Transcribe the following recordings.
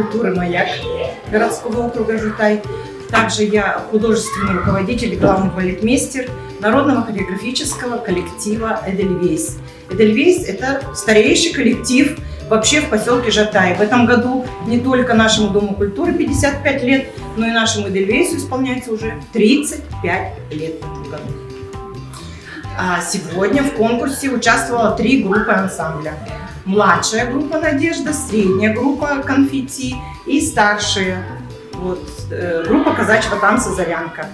культуры «Маяк» городского округа Жутай. Также я художественный руководитель, главный балетмейстер народного хореографического коллектива «Эдельвейс». «Эдельвейс» — это старейший коллектив вообще в поселке Жатай. В этом году не только нашему Дому культуры 55 лет, но и нашему «Эдельвейсу» исполняется уже 35 лет в этом году. А сегодня в конкурсе участвовало 3 группы ансамбля. Младшая группа «Надежда», средняя группа «Конфетти» и старшая группа казачьего танца «Зарянка».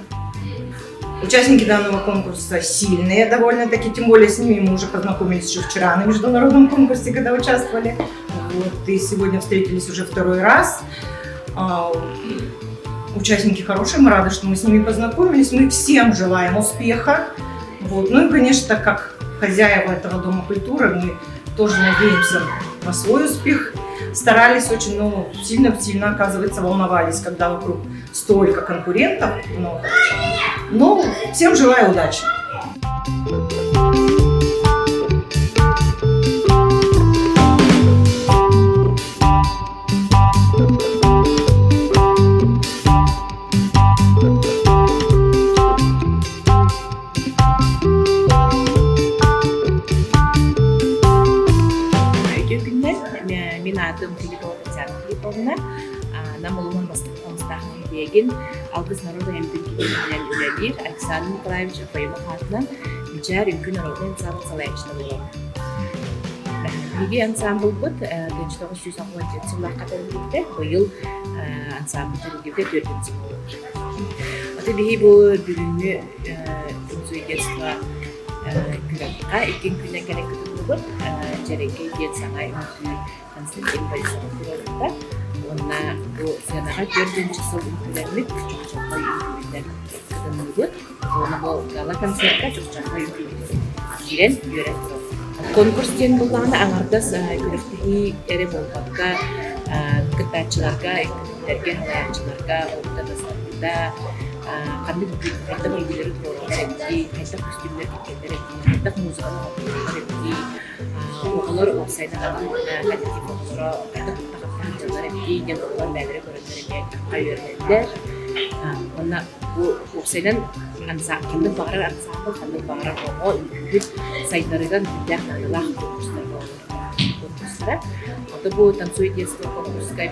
Участники данного конкурса сильные довольно-таки, тем более с ними мы уже познакомились еще вчера на международном конкурсе, когда участвовали. И сегодня встретились уже второй раз. Участники хорошие, мы рады, что мы с ними познакомились. Мы всем желаем успеха. Ну и, конечно, как хозяева этого Дома культуры, мы тоже надеемся на свой успех. Старались очень, но сильно, оказывается, волновались, когда вокруг столько конкурентов много. Но всем желаю удачи! Мен атым Филипповна Филипповна, намылуын бастықтан деген Алгыз народа әмдің келемінен үләлер Александр Николаевич Афаимов атынан Мичар үмкін народын ансамбл салайчыны болам. Неге ансамбл бұд 1967 жыллар қатарындықта бұйыл ансамбл жүргеуде 4-ші болды. Аты бейі бұл бүгінгі үнсуйдетства күрәтқа екен күнен кәлек күтілді бұд жәреке ден саңай үнсуй Константин Борисович kurulunda. Onunla bu sanağa 4-cü sıl ülkelerlik çok ülkeler kazanıldı. Onu bu gala konsertka çok giren yönetim. Konkurs diyen bulduğunda anardas külüftüğü ere bolmakka, kıtaçılarga, ekürlerge, halayatçılarga, ortada kandı kayta bilgileri doğru kayta kostümler dikkenler kayta muzikalı hafifler okullar olsaydı kadeti okullara kayta kuttakaplanıcılar yanıklar bədere görünler ayırlar. Ona bu olsaydan kendi bağırar ansambl, kendi bağırar o ülkü sayılarından billah nadılah konkurslara. Hatta bu tansuy diyesi konkurska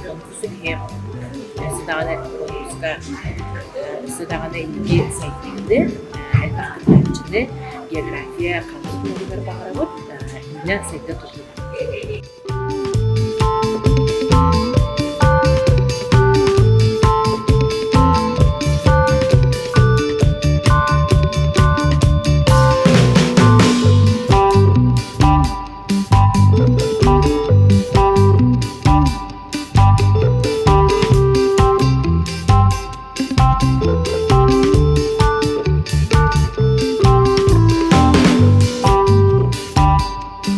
konkursu hem Sedangana ilgi saytında elbette içinde geografiya, kanun bağları var. Yine sayıda tutulur.